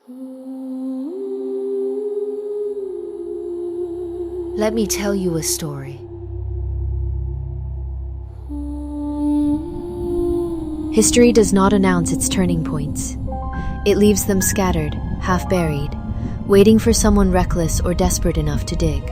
Let me tell you a story. History does not announce its turning points. It leaves them scattered, half buried, waiting for someone reckless or desperate enough to dig.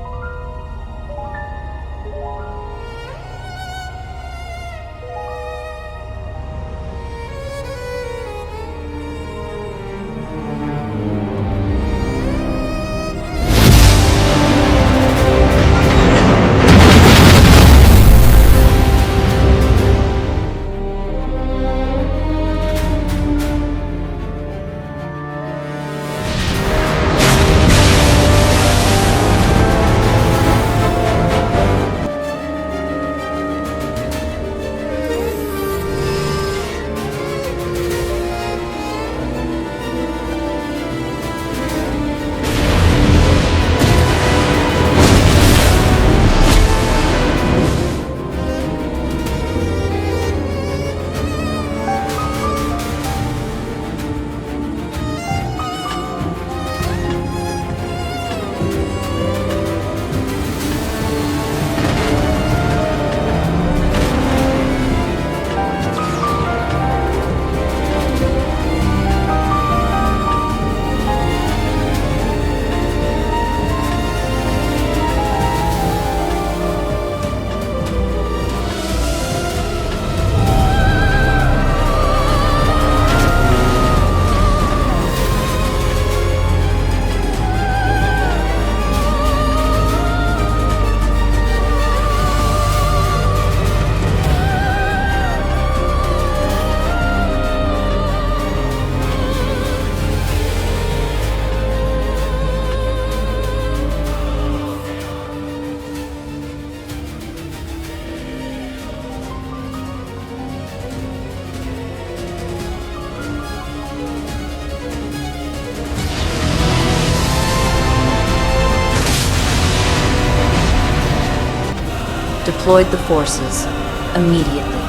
Deployed the forces immediately.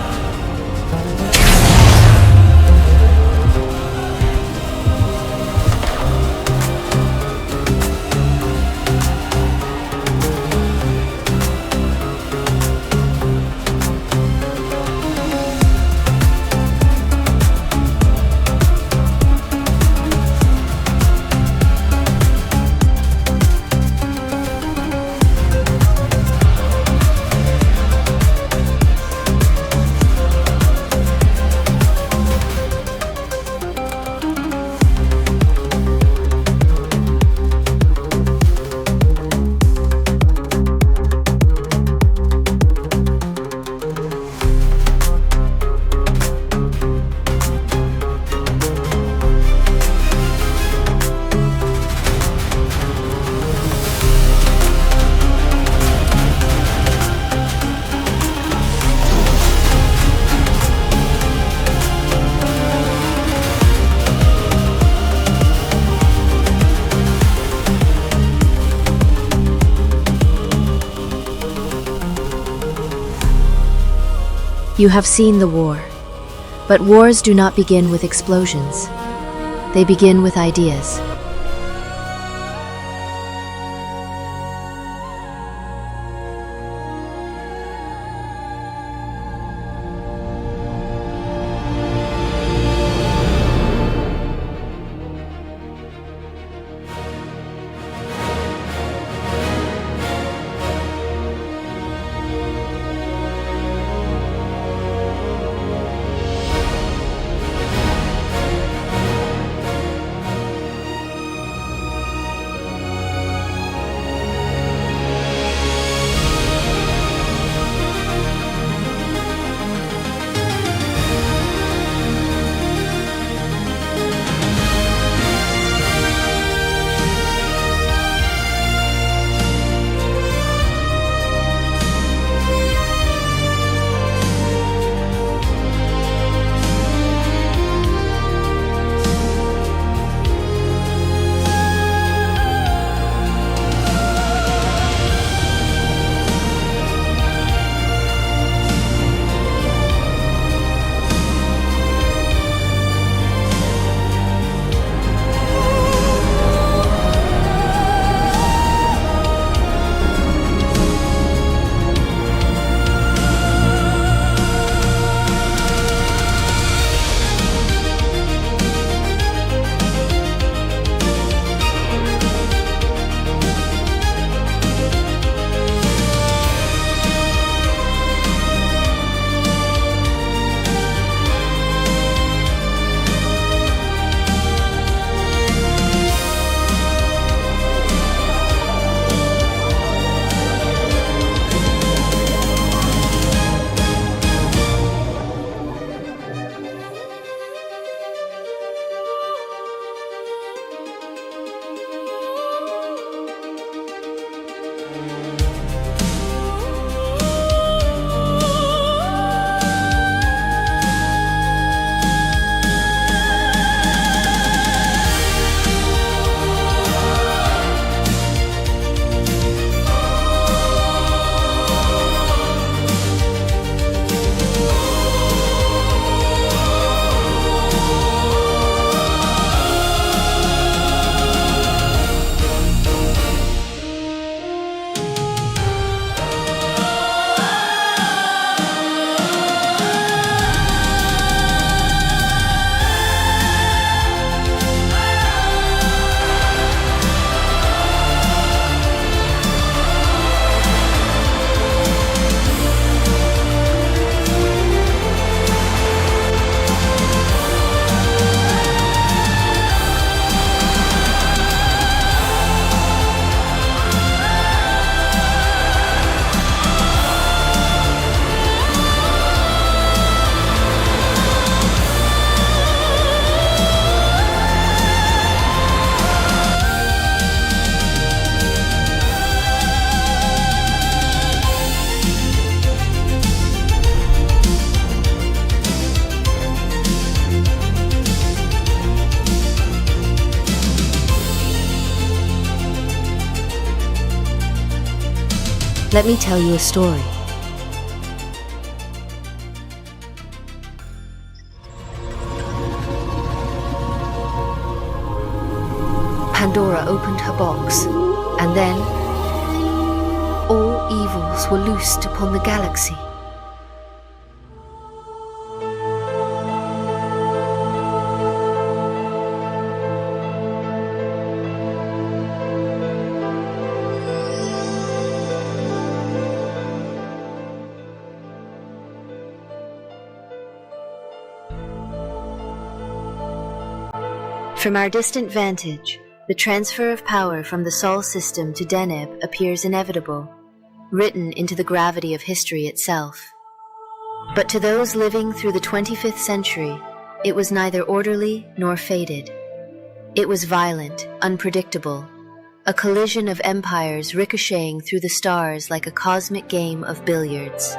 You have seen the war, but wars do not begin with explosions. They begin with ideas. Let me tell you a story. Pandora opened her box, and then all evils were loosed upon the galaxy. From our distant vantage, the transfer of power from the Sol system to Deneb appears inevitable, written into the gravity of history itself. But to those living through the 25th century, it was neither orderly nor fated. It was violent, unpredictable, a collision of empires ricocheting through the stars like a cosmic game of billiards.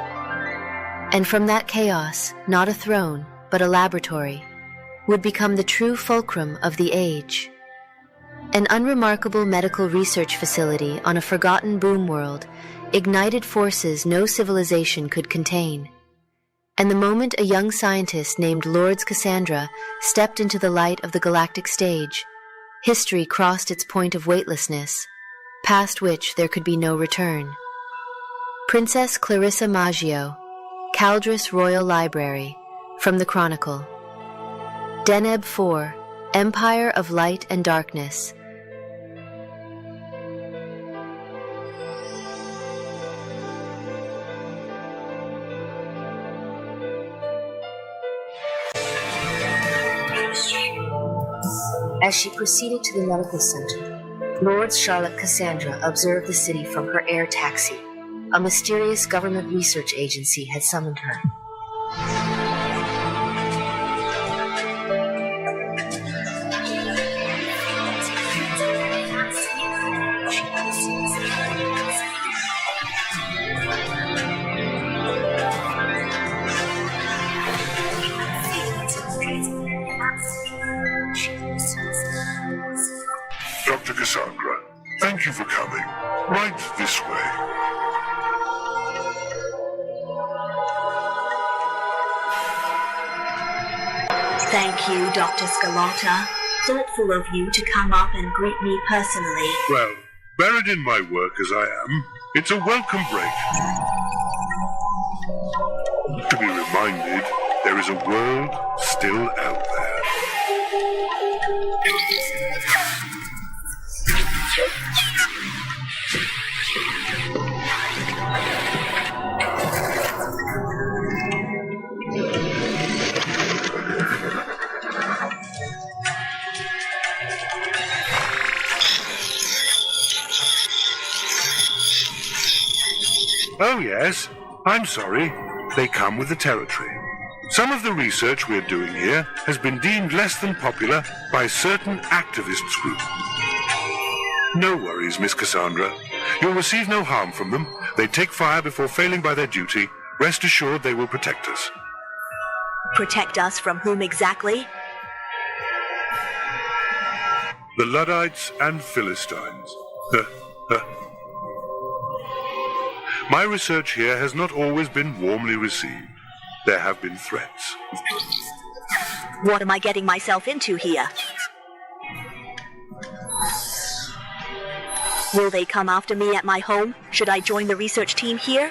And from that chaos, not a throne, but a laboratory, would become the true fulcrum of the age. An unremarkable medical research facility on a forgotten boom world ignited forces no civilization could contain. And the moment a young scientist named Lords Cassandra stepped into the light of the galactic stage, history crossed its point of weightlessness, past which there could be no return. Princess Clarissa Maggio, Caldris Royal Library, from the Chronicle. Deneb 4, Empire of Light and Darkness. As she proceeded to the medical center, Lord Charlotte Cassandra observed the city from her air taxi. A mysterious government research agency had summoned her. Dr. Cassandra, thank you for coming. Right this way. Thank you, Dr. Scalata. Thoughtful of you to come up and greet me personally. Well, buried in my work as I am, it's a welcome break. To be reminded, there is a world still out there. Oh yes, I'm sorry. They come with the territory. Some of the research we're doing here has been deemed less than popular by certain activists groups. No worries, Miss Cassandra. You'll receive no harm from them. They take fire before failing by their duty. Rest assured they will protect us. Protect us from whom exactly? The Luddites and Philistines. My research here has not always been warmly received. There have been threats. What am I getting myself into here? Will they come after me at my home? Should I join the research team here?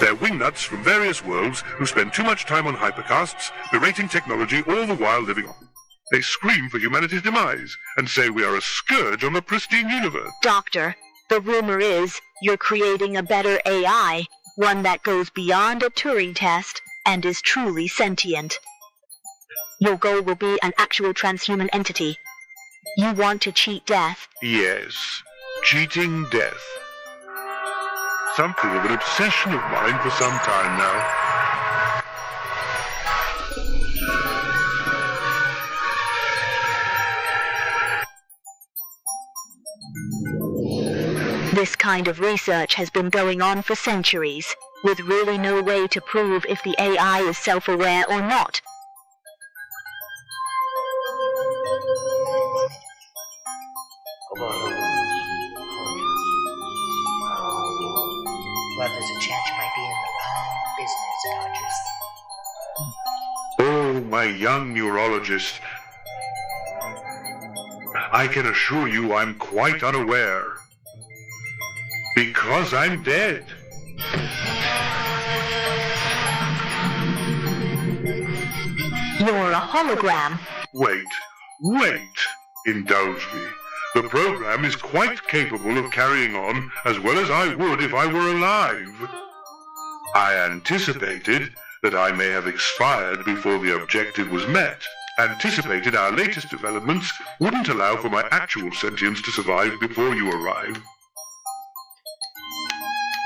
They're wingnuts from various worlds who spend too much time on hypercasts, berating technology all the while living on. They scream for humanity's demise and say we are a scourge on the pristine universe. Doctor, the rumor is you're creating a better AI, one that goes beyond a Turing test and is truly sentient. Your goal will be an actual transhuman entity. You want to cheat death? Yes, cheating death. Something of an obsession of mine for some time now. This kind of research has been going on for centuries, with really no way to prove if the AI is self-aware or not. Well, there's a chance you might be in the wrong business, Rogers. Oh, my young neurologist. I can assure you I'm quite unaware. Because I'm dead. You're a hologram. Wait. Indulge me. The program is quite capable of carrying on as well as I would if I were alive. I anticipated that I may have expired before the objective was met. Anticipated our latest developments wouldn't allow for my actual sentience to survive before you arrive.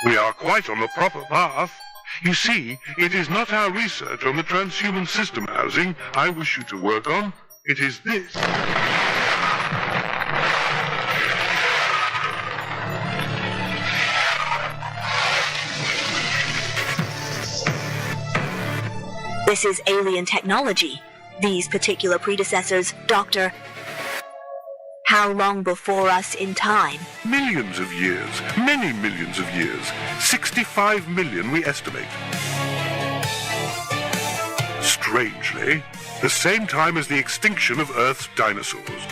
We are quite on the proper path. You see, it is not our research on the transhuman system housing I wish you to work on. It is this. This is alien technology. These particular predecessors, Doctor. How long before us in time? Millions of years. Many millions of years. 65 million, we estimate. Strangely, the same time as the extinction of Earth's dinosaurs.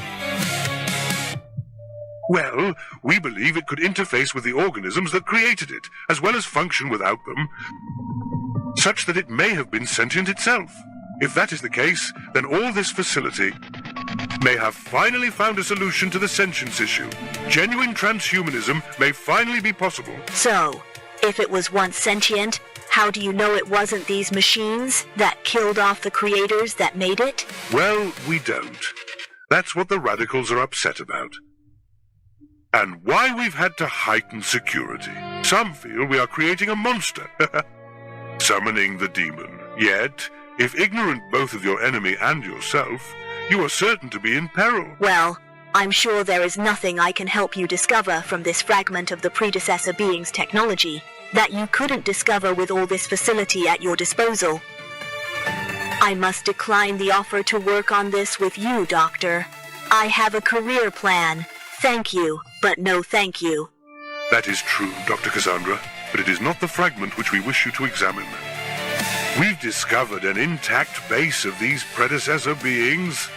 Well, we believe it could interface with the organisms that created it, as well as function without them, such that it may have been sentient itself. If that is the case, then all this facility may have finally found a solution to the sentience issue. Genuine transhumanism may finally be possible. So, if it was once sentient, how do you know it wasn't these machines that killed off the creators that made it? Well, we don't. That's what the radicals are upset about. And why we've had to heighten security. Some feel we are creating a monster. Summoning the demon. Yet, if ignorant both of your enemy and yourself, you are certain to be in peril. Well, I'm sure there is nothing I can help you discover from this fragment of the predecessor being's technology that you couldn't discover with all this facility at your disposal. I must decline the offer to work on this with you, Doctor. I have a career plan. Thank you, but no thank you. That is true, Dr. Cassandra, but it is not the fragment which we wish you to examine. We've discovered an intact base of these predecessor beings.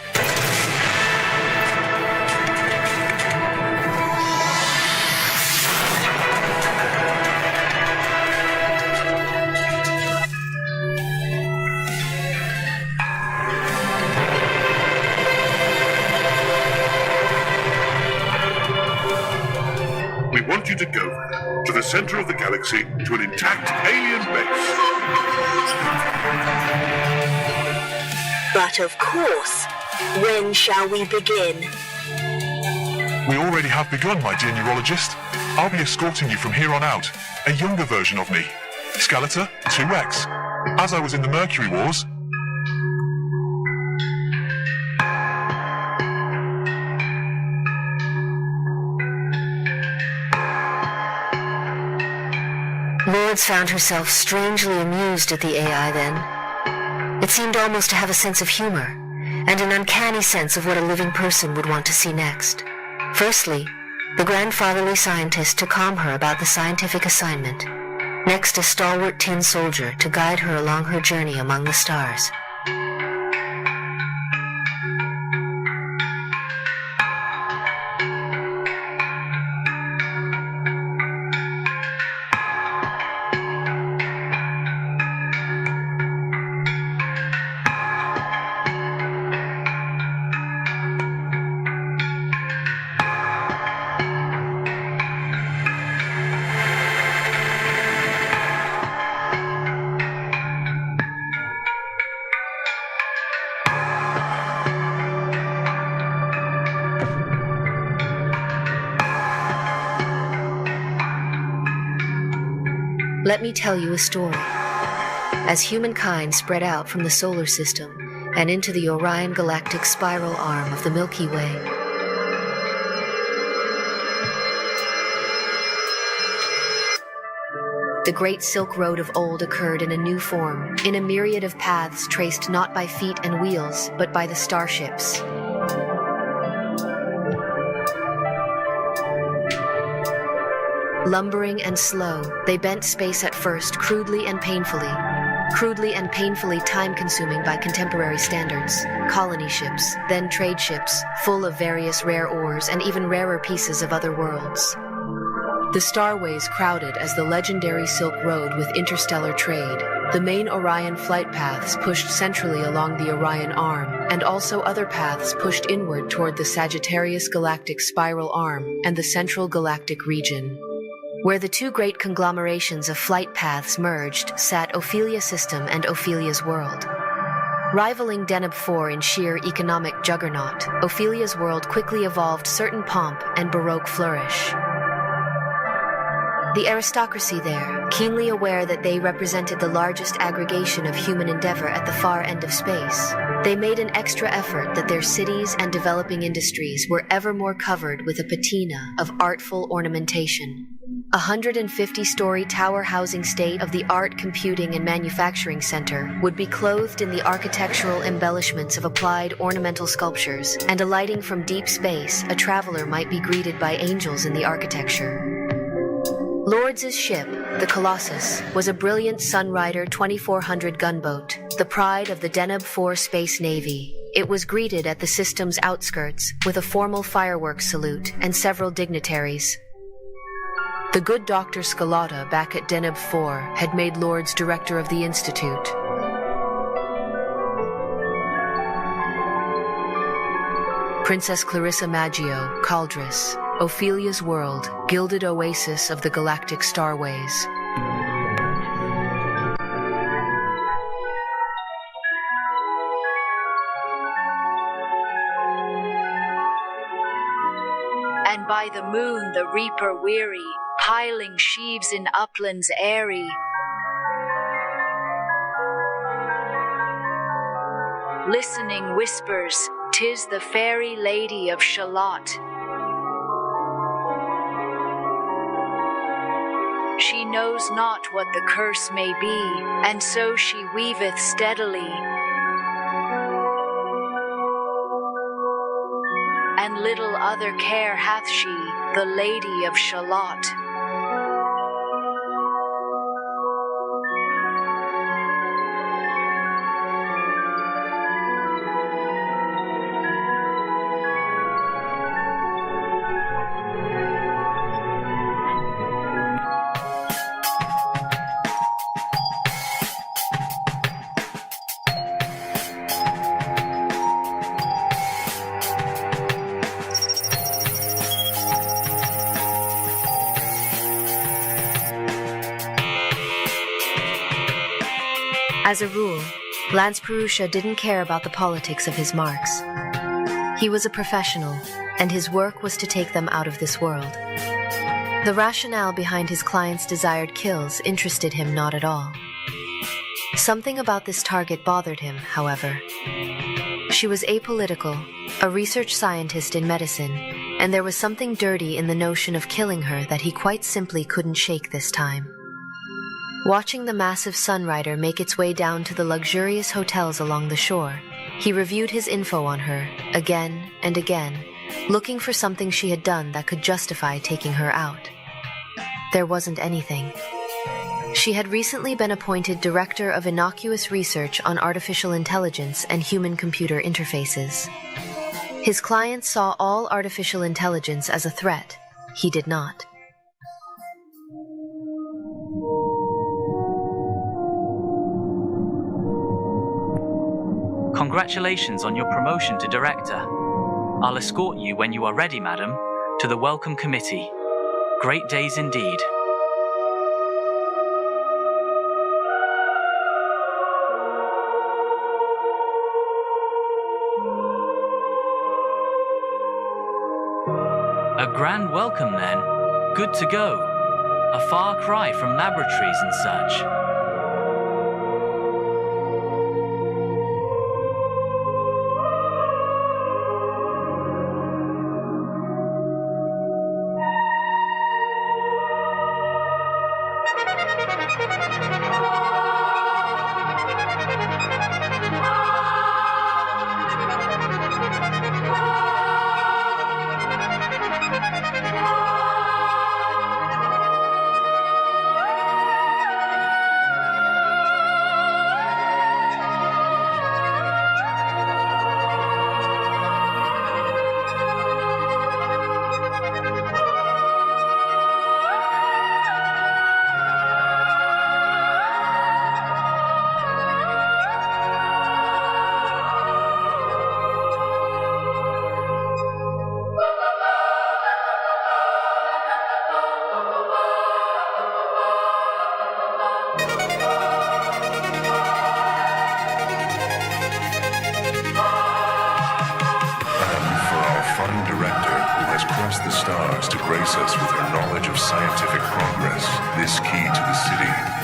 We want you to go there, to the center of the galaxy, to an intact alien base. But of course, when shall we begin? We already have begun, my dear neurologist. I'll be escorting you from here on out, a younger version of me. Skeletor 2X. As I was in the Mercury Wars, Lords found herself strangely amused at the AI then. It seemed almost to have a sense of humor, and an uncanny sense of what a living person would want to see next. Firstly, the grandfatherly scientist to calm her about the scientific assignment. Next, a stalwart tin soldier to guide her along her journey among the stars. Let me tell you a story. As humankind spread out from the solar system and into the Orion galactic spiral arm of the Milky Way, the Great Silk Road of old occurred in a new form, in a myriad of paths traced not by feet and wheels, but by the starships. Lumbering and slow, they bent space at first crudely and painfully time-consuming by contemporary standards. Colony ships, then trade ships, full of various rare ores and even rarer pieces of other worlds. The starways crowded as the legendary Silk Road with interstellar trade. The main Orion flight paths pushed centrally along the Orion Arm, and also other paths pushed inward toward the Sagittarius Galactic Spiral Arm and the Central Galactic Region. Where the two great conglomerations of flight paths merged sat Ophelia System and Ophelia's World. Rivaling Deneb 4 in sheer economic juggernaut, Ophelia's World quickly evolved certain pomp and Baroque flourish. The aristocracy there, keenly aware that they represented the largest aggregation of human endeavor at the far end of space, they made an extra effort that their cities and developing industries were ever more covered with a patina of artful ornamentation. 150-story tower housing state-of-the-art computing and manufacturing center would be clothed in the architectural embellishments of applied ornamental sculptures, and alighting from deep space, a traveler might be greeted by angels in the architecture. Lords' ship, the Colossus, was a brilliant Sunrider 2400 gunboat, the pride of the Deneb 4 Space Navy. It was greeted at the system's outskirts with a formal fireworks salute and several dignitaries. The good Dr. Scalata back at Deneb 4 had made Lords director of the Institute. Princess Clarissa Maggio, Caldress, Ophelia's World, gilded oasis of the galactic starways. And by the moon the reaper weary, piling sheaves in uplands airy. Listening whispers, 'tis the fairy lady of Shalott. She knows not what the curse may be, and so she weaveth steadily. And little other care hath she, the lady of Shalott. As a rule, Lance Perusha didn't care about the politics of his marks. He was a professional, and his work was to take them out of this world. The rationale behind his client's desired kills interested him not at all. Something about this target bothered him, however. She was apolitical, a research scientist in medicine, and there was something dirty in the notion of killing her that he quite simply couldn't shake this time. Watching the massive Sunrider make its way down to the luxurious hotels along the shore, he reviewed his info on her, again and again, looking for something she had done that could justify taking her out. There wasn't anything. She had recently been appointed Director of Innocuous Research on Artificial Intelligence and Human-Computer Interfaces. His clients saw all artificial intelligence as a threat. He did not. Congratulations on your promotion to Director. I'll escort you when you are ready, madam, to the Welcome Committee. Great days indeed. A grand welcome then. Good to go. A far cry from laboratories and such. grace us with her knowledge of scientific progress, this key to the city.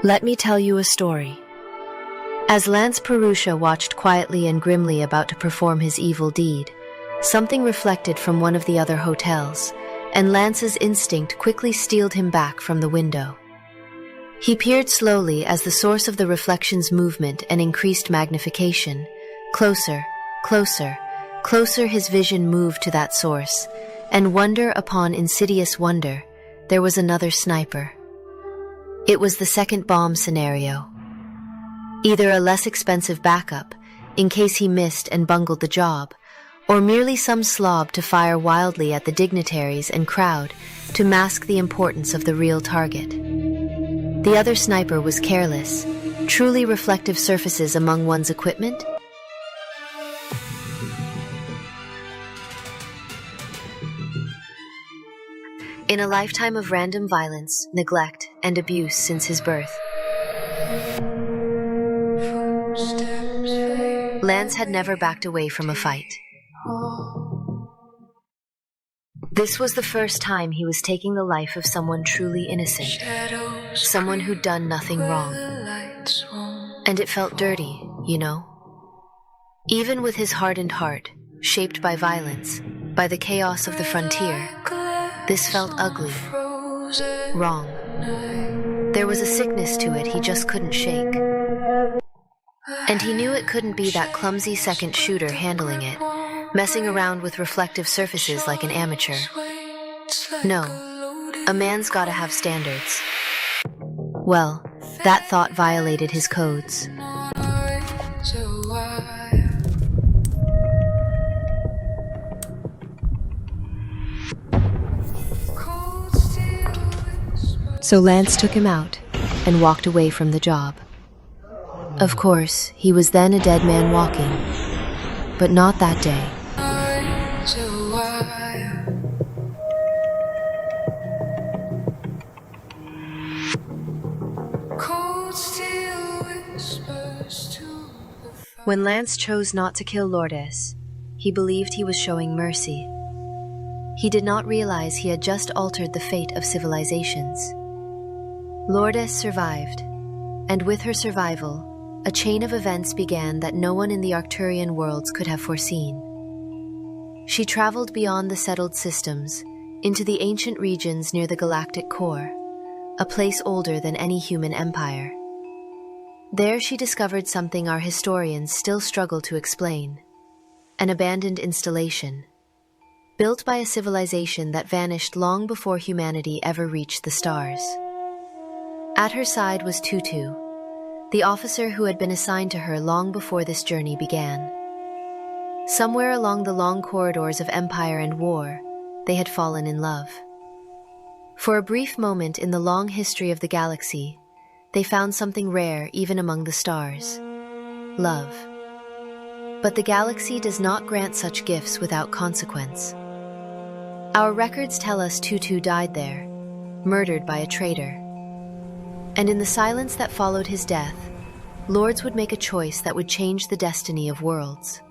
Let me tell you a story. As Lance Perusha watched quietly and grimly about to perform his evil deed, something reflected from one of the other hotels, and Lance's instinct quickly steeled him back from the window. He peered slowly as the source of the reflection's movement and increased magnification. Closer, closer, closer his vision moved to that source, and wonder upon insidious wonder, there was another sniper. It was the second bomb scenario. Either a less expensive backup, in case he missed and bungled the job, or merely some slob to fire wildly at the dignitaries and crowd to mask the importance of the real target. The other sniper was careless, truly reflective surfaces among one's equipment. In a lifetime of random violence, neglect, and abuse since his birth, Lance had never backed away from a fight. This was the first time he was taking the life of someone truly innocent, someone who'd done nothing wrong. And it felt dirty, you know? Even with his hardened heart, shaped by violence, by the chaos of the frontier, this felt ugly, wrong. There was a sickness to it he just couldn't shake. And he knew it couldn't be that clumsy second shooter handling it, messing around with reflective surfaces like an amateur. No, a man's gotta have standards. Well, that thought violated his codes. So Lance took him out and walked away from the job. Of course, he was then a dead man walking, but not that day. When Lance chose not to kill Lourdes, he believed he was showing mercy. He did not realize he had just altered the fate of civilizations. Lourdes survived, and with her survival, a chain of events began that no one in the Arcturian worlds could have foreseen. She traveled beyond the settled systems, into the ancient regions near the galactic core, a place older than any human empire. There she discovered something our historians still struggle to explain: an abandoned installation, built by a civilization that vanished long before humanity ever reached the stars. At her side was Tutu, the officer who had been assigned to her long before this journey began. Somewhere along the long corridors of empire and war, they had fallen in love. For a brief moment in the long history of the galaxy, they found something rare even among the stars: love. But the galaxy does not grant such gifts without consequence. Our records tell us Tutu died there, murdered by a traitor. And in the silence that followed his death, Lords would make a choice that would change the destiny of worlds.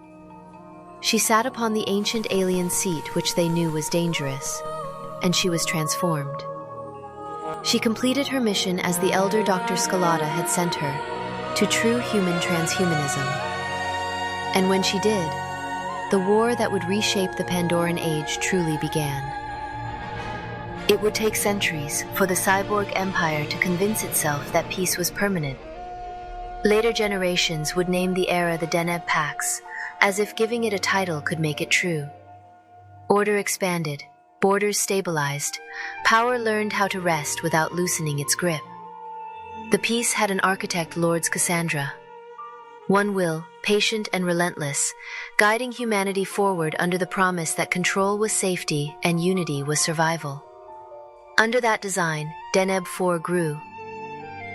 She sat upon the ancient alien seat which they knew was dangerous, and she was transformed. She completed her mission as the elder Dr. Scalata had sent her, to true human transhumanism. And when she did, the war that would reshape the Pandoran Age truly began. It would take centuries for the cyborg empire to convince itself that peace was permanent. Later generations would name the era the Deneb Pax, as if giving it a title could make it true. Order expanded, borders stabilized, power learned how to rest without loosening its grip. The peace had an architect, Lords Cassandra. One will, patient and relentless, guiding humanity forward under the promise that control was safety and unity was survival. Under that design, Deneb 4 grew.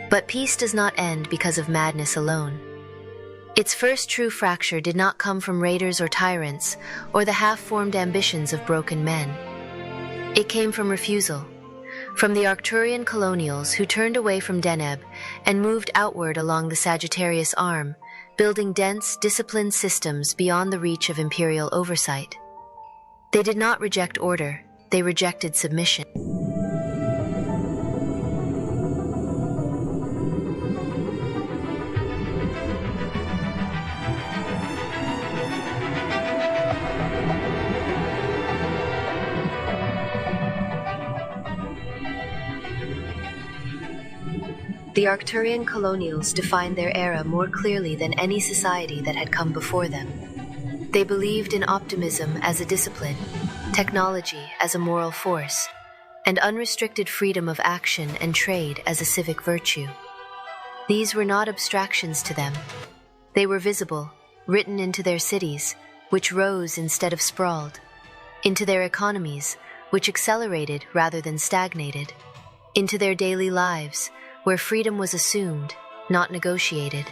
But peace does not end because of madness alone. Its first true fracture did not come from raiders or tyrants, or the half-formed ambitions of broken men. It came from refusal, from the Arcturian colonials who turned away from Deneb and moved outward along the Sagittarius Arm, building dense, disciplined systems beyond the reach of imperial oversight. They did not reject order, they rejected submission. The Arcturian colonials defined their era more clearly than any society that had come before them. They believed in optimism as a discipline, technology as a moral force, and unrestricted freedom of action and trade as a civic virtue. These were not abstractions to them. They were visible, written into their cities, which rose instead of sprawled, into their economies, which accelerated rather than stagnated, into their daily lives, where freedom was assumed, not negotiated.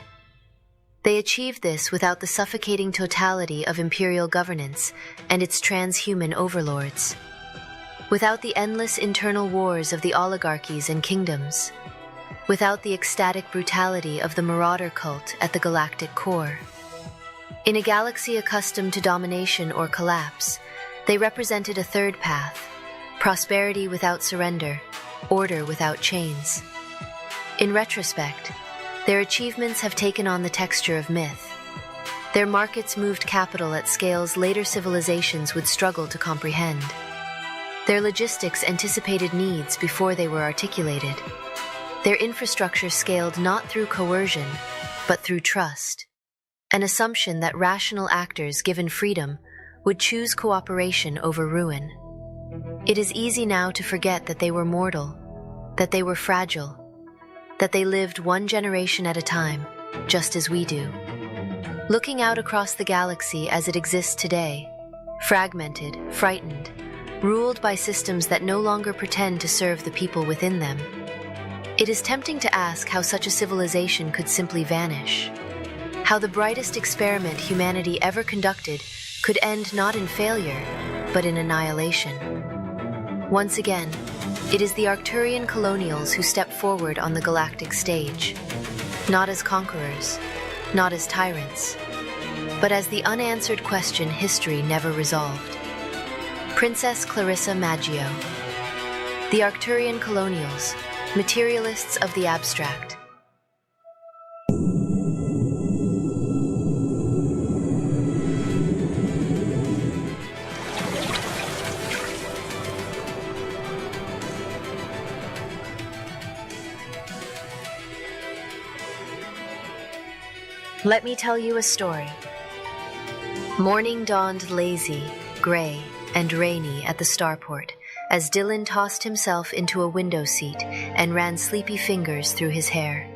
They achieved this without the suffocating totality of imperial governance and its transhuman overlords, without the endless internal wars of the oligarchies and kingdoms, without the ecstatic brutality of the marauder cult at the galactic core. In a galaxy accustomed to domination or collapse, they represented a third path: prosperity without surrender, order without chains. In retrospect, their achievements have taken on the texture of myth. Their markets moved capital at scales later civilizations would struggle to comprehend. Their logistics anticipated needs before they were articulated. Their infrastructure scaled not through coercion, but through trust, an assumption that rational actors given freedom would choose cooperation over ruin. It is easy now to forget that they were mortal, that they were fragile, that they lived one generation at a time, just as we do. Looking out across the galaxy as it exists today, fragmented, frightened, ruled by systems that no longer pretend to serve the people within them, It is tempting to ask how such a civilization could simply vanish. How the brightest experiment humanity ever conducted could end not in failure, but in annihilation. Once again, it is the Arcturian colonials who step forward on the galactic stage, not as conquerors, not as tyrants, but as the unanswered question history never resolved. Princess Clarissa Maggio. The Arcturian colonials, materialists of the abstract. Let me tell you a story. Morning dawned lazy, gray, and rainy at the starport as Dylan tossed himself into a window seat and ran sleepy fingers through his hair.